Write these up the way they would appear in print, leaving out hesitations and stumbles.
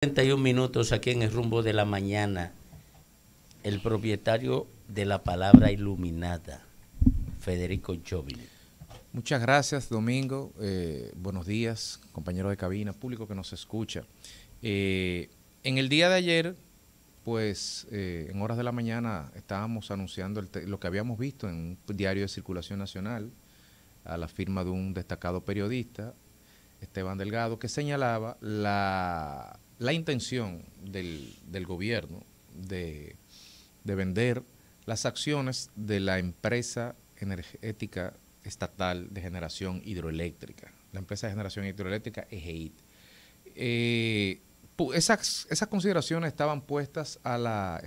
31 minutos aquí en el rumbo de la mañana, el propietario de la palabra iluminada, Federico Jovine. Muchas gracias, Domingo. Buenos días, compañeros de cabina, público que nos escucha. En el día de ayer, pues, en horas de la mañana estábamos anunciando lo que habíamos visto en un diario de circulación nacional, a la firma de un destacado periodista, Esteban Delgado, que señalaba la intención del gobierno de vender las acciones de la empresa energética estatal de generación hidroeléctrica, la empresa de generación hidroeléctrica EGEID. Esas consideraciones estaban puestas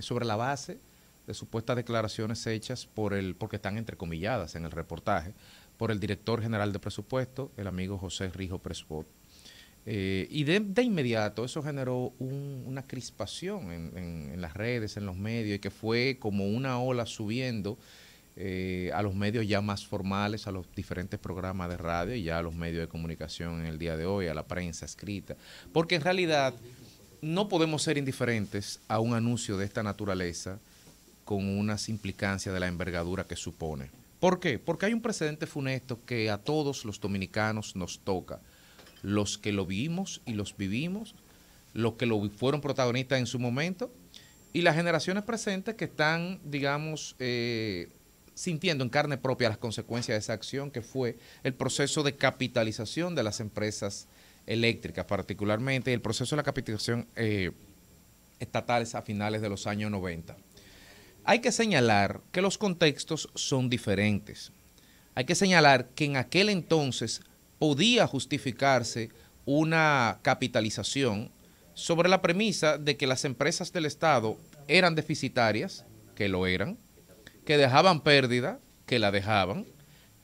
sobre la base de supuestas declaraciones hechas porque están entrecomilladas en el reportaje, por el director general de presupuesto, el amigo José Rijo Presbot. Y de inmediato eso generó una crispación en las redes, en los medios, y que fue como una ola subiendo a los medios ya más formales, a los diferentes programas de radio y ya a los medios de comunicación en el día de hoy, a la prensa escrita. Porque en realidad no podemos ser indiferentes a un anuncio de esta naturaleza con unas implicancias de la envergadura que supone. ¿Por qué? Porque hay un precedente funesto que a todos los dominicanos nos toca. Los que lo vimos y los vivimos, los que lo fueron protagonistas en su momento y las generaciones presentes que están, digamos, sintiendo en carne propia las consecuencias de esa acción, que fue el proceso de capitalización de las empresas eléctricas, particularmente el proceso de la capitalización estatales a finales de los años 90. Hay que señalar que los contextos son diferentes. Hay que señalar que en aquel entonces podía justificarse una capitalización sobre la premisa de que las empresas del Estado eran deficitarias, que lo eran, que dejaban pérdida, que la dejaban,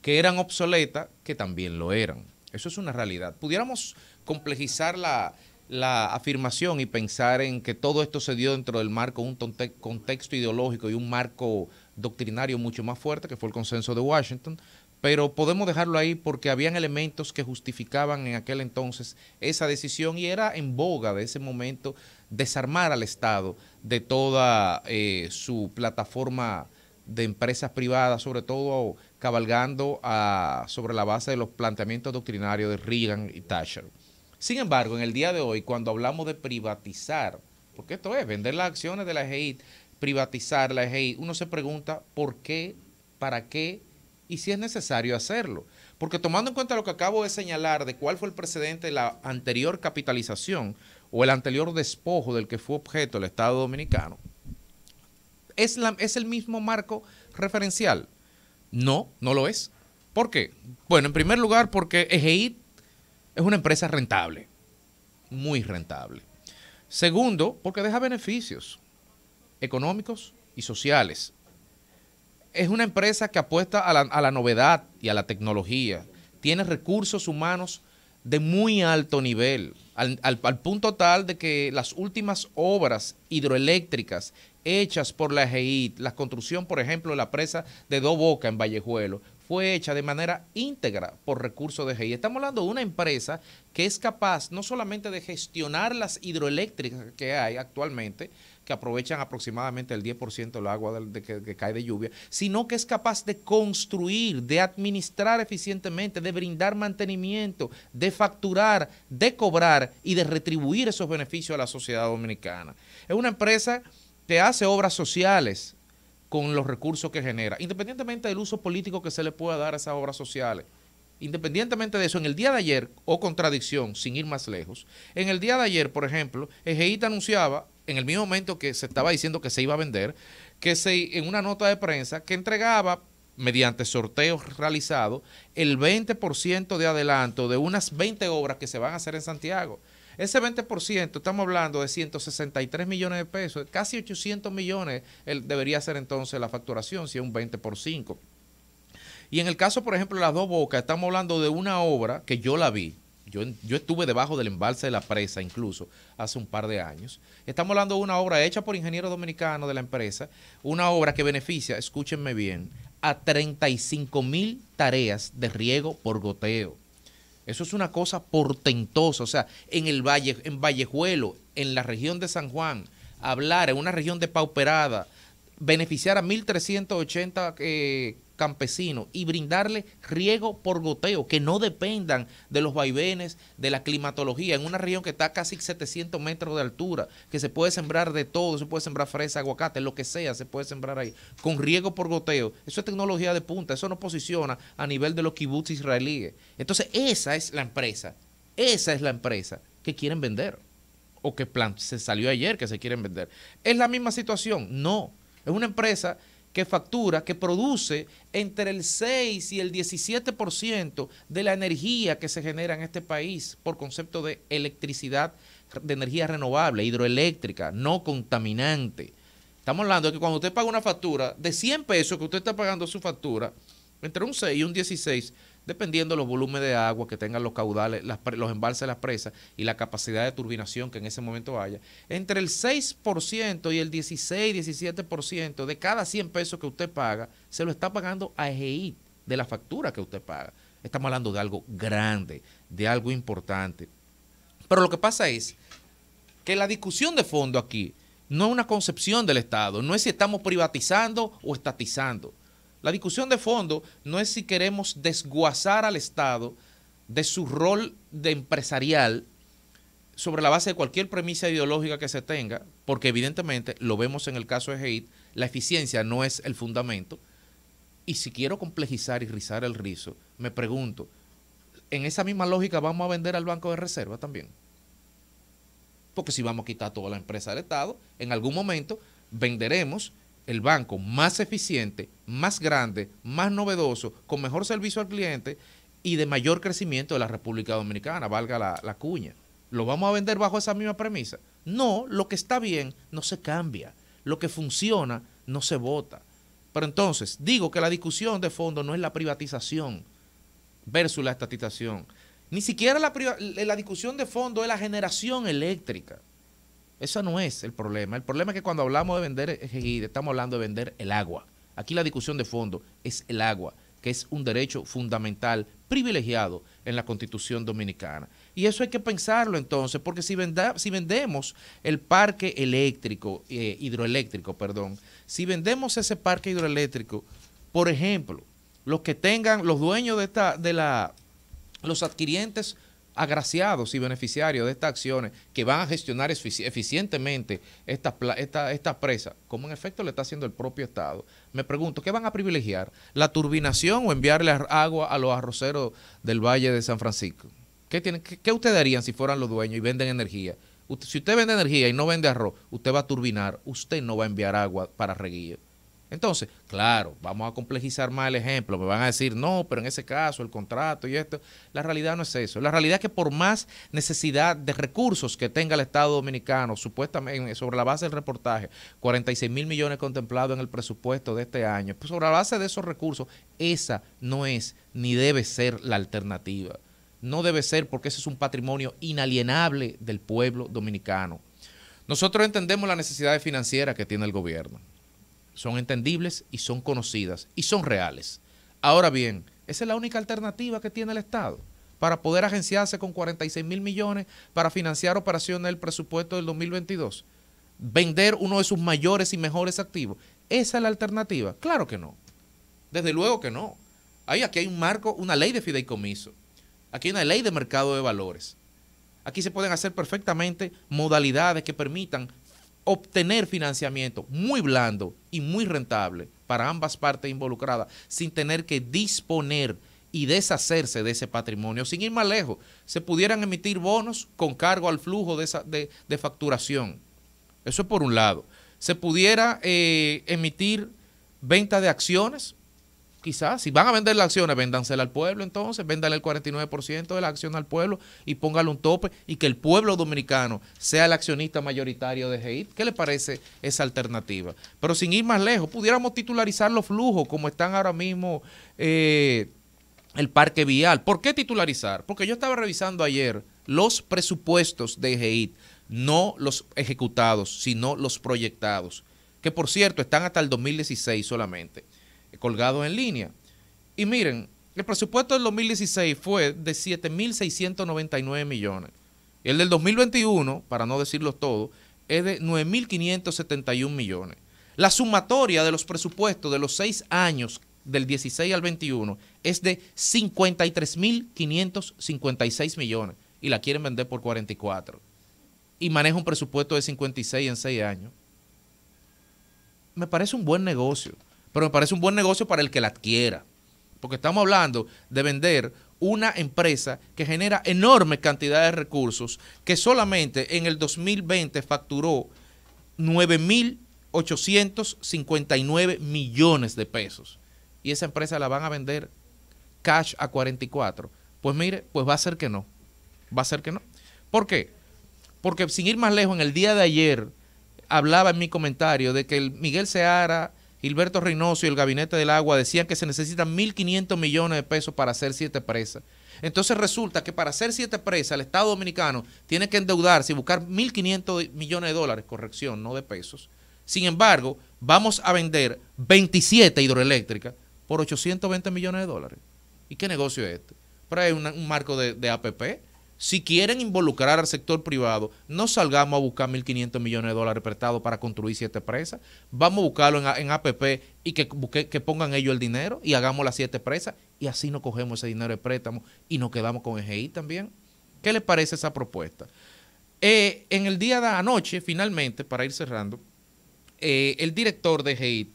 que eran obsoletas, que también lo eran. Eso es una realidad. Pudiéramos complejizar la afirmación y pensar en que todo esto se dio dentro del marco de un contexto ideológico y un marco doctrinario mucho más fuerte, que fue el consenso de Washington, pero podemos dejarlo ahí porque habían elementos que justificaban en aquel entonces esa decisión y era en boga de ese momento desarmar al Estado de toda su plataforma de empresas privadas, sobre todo cabalgando sobre la base de los planteamientos doctrinarios de Reagan y Thatcher. Sin embargo, en el día de hoy, cuando hablamos de privatizar, porque esto es vender las acciones de la EGEID, privatizar la EGEID, uno se pregunta por qué, para qué y si es necesario hacerlo. Porque tomando en cuenta lo que acabo de señalar de cuál fue el precedente de la anterior capitalización o el anterior despojo del que fue objeto el Estado Dominicano, ¿es el mismo marco referencial? No, no lo es. ¿Por qué? Bueno, en primer lugar, porque EGEID es una empresa rentable, muy rentable. Segundo, porque deja beneficios económicos y sociales. Es una empresa que apuesta a la novedad y a la tecnología. Tiene recursos humanos de muy alto nivel, al punto tal de que las últimas obras hidroeléctricas hechas por la EGEID, la construcción, por ejemplo, de la presa de Dos Bocas en Vallejuelo, fue hecha de manera íntegra por recursos de EGEID. Estamos hablando de una empresa que es capaz no solamente de gestionar las hidroeléctricas que hay actualmente, que aprovechan aproximadamente el 10% del agua que cae de lluvia, sino que es capaz de construir, de administrar eficientemente, de brindar mantenimiento, de facturar, de cobrar y de retribuir esos beneficios a la sociedad dominicana. Es una empresa que hace obras sociales con los recursos que genera, independientemente del uso político que se le pueda dar a esas obras sociales. Independientemente de eso, en el día de ayer, o contradicción, sin ir más lejos, en el día de ayer, por ejemplo, EGEID anunciaba, en el mismo momento que se estaba diciendo que se iba a vender, en una nota de prensa, que entregaba, mediante sorteos realizados, el 20% de adelanto de unas 20 obras que se van a hacer en Santiago. Ese 20%, estamos hablando de 163 millones de pesos, casi 800 millones debería ser entonces la facturación, si es un 20 por 5. Y en el caso, por ejemplo, de las Dos Bocas, estamos hablando de una obra que yo la vi. Yo estuve debajo del embalse de la presa incluso hace un par de años. Estamos hablando de una obra hecha por ingenieros dominicanos de la empresa, una obra que beneficia, escúchenme bien, a 35,000 tareas de riego por goteo. Eso es una cosa portentosa. O sea, en el Valle, en Vallejuelo, en la región de San Juan, hablar en una región depauperada, beneficiar a 1.380 campesinos y brindarle riego por goteo, que no dependan de los vaivenes de la climatología, en una región que está a casi 700 metros de altura, que se puede sembrar de todo, se puede sembrar fresa, aguacate, lo que sea, se puede sembrar ahí, con riego por goteo. Eso es tecnología de punta, eso nos posiciona a nivel de los kibbutz israelíes. Entonces, esa es la empresa que quieren vender, o que se salió ayer que se quieren vender. ¿Es la misma situación? No. Es una empresa que factura, que produce entre el 6 y el 17% de la energía que se genera en este país por concepto de electricidad, de energía renovable, hidroeléctrica, no contaminante. Estamos hablando de que cuando usted paga una factura de 100 pesos, que usted está pagando su factura, entre un 6 y un 16, dependiendo de los volúmenes de agua que tengan los caudales, los embalses de las presas y la capacidad de turbinación que en ese momento haya, entre el 6% y el 16-17% de cada 100 pesos que usted paga, se lo está pagando a EGEIT de la factura que usted paga. Estamos hablando de algo grande, de algo importante. Pero lo que pasa es que la discusión de fondo aquí no es una concepción del Estado, no es si estamos privatizando o estatizando. La discusión de fondo no es si queremos desguazar al Estado de su rol de empresarial sobre la base de cualquier premisa ideológica que se tenga, porque evidentemente, lo vemos en el caso de EGEIT, la eficiencia no es el fundamento. Y si quiero complejizar y rizar el rizo, me pregunto, ¿en esa misma lógica vamos a vender al Banco de Reserva también? Porque si vamos a quitar toda la empresa del Estado, en algún momento venderemos el banco más eficiente, más grande, más novedoso, con mejor servicio al cliente y de mayor crecimiento de la República Dominicana, valga la cuña. ¿Lo vamos a vender bajo esa misma premisa? No, lo que está bien no se cambia, lo que funciona no se vota. Pero entonces, digo que la discusión de fondo no es la privatización versus la estatización. Ni siquiera la discusión de fondo es la generación eléctrica. Eso no es el problema. El problema es que cuando hablamos de vender EGEIT, estamos hablando de vender el agua. Aquí la discusión de fondo es el agua, que es un derecho fundamental, privilegiado en la Constitución Dominicana. Y eso hay que pensarlo entonces, porque si vendemos el parque eléctrico, hidroeléctrico, si vendemos ese parque hidroeléctrico, por ejemplo, los que tengan, los dueños los adquirientes agraciados y beneficiarios de estas acciones que van a gestionar eficientemente esta presa, como en efecto le está haciendo el propio Estado, me pregunto, ¿qué van a privilegiar? ¿La turbinación o enviarle agua a los arroceros del Valle de San Francisco? ¿Qué ustedes harían si fueran los dueños y venden energía? Si usted vende energía y no vende arroz, usted va a turbinar, usted no va a enviar agua para reguío. Entonces, claro, vamos a complejizar más el ejemplo. Me van a decir, no, pero en ese caso, el contrato y esto. La realidad no es eso. La realidad es que por más necesidad de recursos que tenga el Estado Dominicano, supuestamente sobre la base del reportaje, 46.000 millones contemplados en el presupuesto de este año, pues sobre la base de esos recursos, esa no es ni debe ser la alternativa. No debe ser, porque ese es un patrimonio inalienable del pueblo dominicano. Nosotros entendemos las necesidades financieras que tiene el gobierno. Son entendibles y son conocidas y son reales. Ahora bien, esa es la única alternativa que tiene el Estado para poder agenciarse con 46.000 millones para financiar operaciones del presupuesto del 2022. Vender uno de sus mayores y mejores activos. ¿Esa es la alternativa? Claro que no. Desde luego que no. Aquí hay un marco, una ley de fideicomiso. Aquí hay una ley de mercado de valores. Aquí se pueden hacer perfectamente modalidades que permitan obtener financiamiento muy blando y muy rentable para ambas partes involucradas sin tener que disponer y deshacerse de ese patrimonio. Sin ir más lejos, se pudieran emitir bonos con cargo al flujo de facturación. Eso es por un lado. Se pudiera emitir venta de acciones. Quizás, si van a vender las acciones, véndansela al pueblo entonces, véndale el 49% de la acción al pueblo y póngale un tope y que el pueblo dominicano sea el accionista mayoritario de EGEIT. ¿Qué le parece esa alternativa? Pero sin ir más lejos, pudiéramos titularizar los flujos como están ahora mismo el parque vial. ¿Por qué titularizar? Porque yo estaba revisando ayer los presupuestos de EGEIT, no los ejecutados, sino los proyectados, que por cierto están hasta el 2016 solamente, colgados en línea. Y miren, El presupuesto del 2016 fue de 7.699 millones. Y el del 2021, para no decirlo todo, es de 9.571 millones. La sumatoria de los presupuestos de los 6 años del 16 al 21 es de 53.556 millones y la quieren vender por 44. Y maneja un presupuesto de 56 en 6 años. Me parece un buen negocio, pero me parece un buen negocio para el que la adquiera. Porque estamos hablando de vender una empresa que genera enormes cantidades de recursos, que solamente en el 2020 facturó 9.859 millones de pesos. Y esa empresa la van a vender cash a 44. Pues mire, pues va a ser que no. Va a ser que no. ¿Por qué? Porque sin ir más lejos, en el día de ayer hablaba en mi comentario de que el Miguel Seara, Gilberto Reynoso y el Gabinete del Agua decían que se necesitan 1.500 millones de pesos para hacer 7 presas. Entonces resulta que para hacer 7 presas el Estado Dominicano tiene que endeudarse y buscar 1.500 millones de dólares, corrección, no de pesos. Sin embargo, vamos a vender 27 hidroeléctricas por 820 millones de dólares. ¿Y qué negocio es este? Pero hay un marco de APP. Si quieren involucrar al sector privado, no salgamos a buscar 1.500 millones de dólares prestados para construir 7 presas. Vamos a buscarlo en APP y que pongan ellos el dinero y hagamos las 7 presas y así no cogemos ese dinero de préstamo y nos quedamos con EGI también. ¿Qué les parece esa propuesta? En el día de anoche, finalmente, para ir cerrando, el director de EGI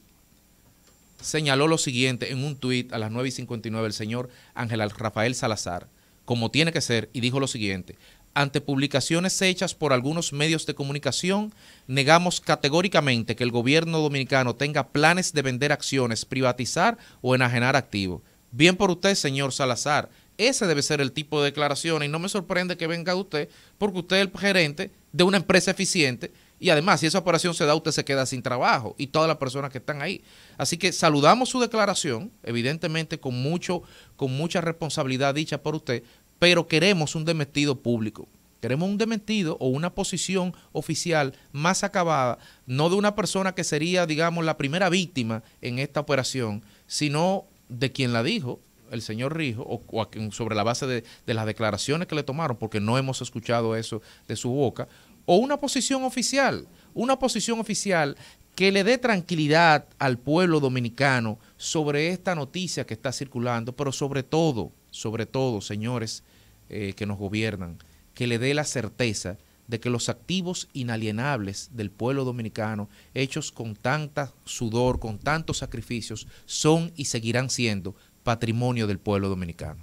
señaló lo siguiente en un tuit a las 9:59, el señor Ángel Rafael Salazar, como tiene que ser, y dijo lo siguiente: ante publicaciones hechas por algunos medios de comunicación, negamos categóricamente que el gobierno dominicano tenga planes de vender acciones, privatizar o enajenar activos. Bien por usted, señor Salazar, ese debe ser el tipo de declaraciones y no me sorprende que venga usted, porque usted es el gerente de una empresa eficiente y además, si esa operación se da, usted se queda sin trabajo y todas las personas que están ahí. Así que saludamos su declaración, evidentemente con mucha responsabilidad dicha por usted, pero queremos un desmentido público. Queremos un desmentido o una posición oficial más acabada, no de una persona que sería, digamos, la primera víctima en esta operación, sino de quien la dijo, el señor Rijo, o sobre la base de las declaraciones que le tomaron, porque no hemos escuchado eso de su boca, o una posición oficial que le dé tranquilidad al pueblo dominicano sobre esta noticia que está circulando, pero sobre todo, señores que nos gobiernan, que le dé la certeza de que los activos inalienables del pueblo dominicano, hechos con tanta sudor, con tantos sacrificios, son y seguirán siendo patrimonio del pueblo dominicano.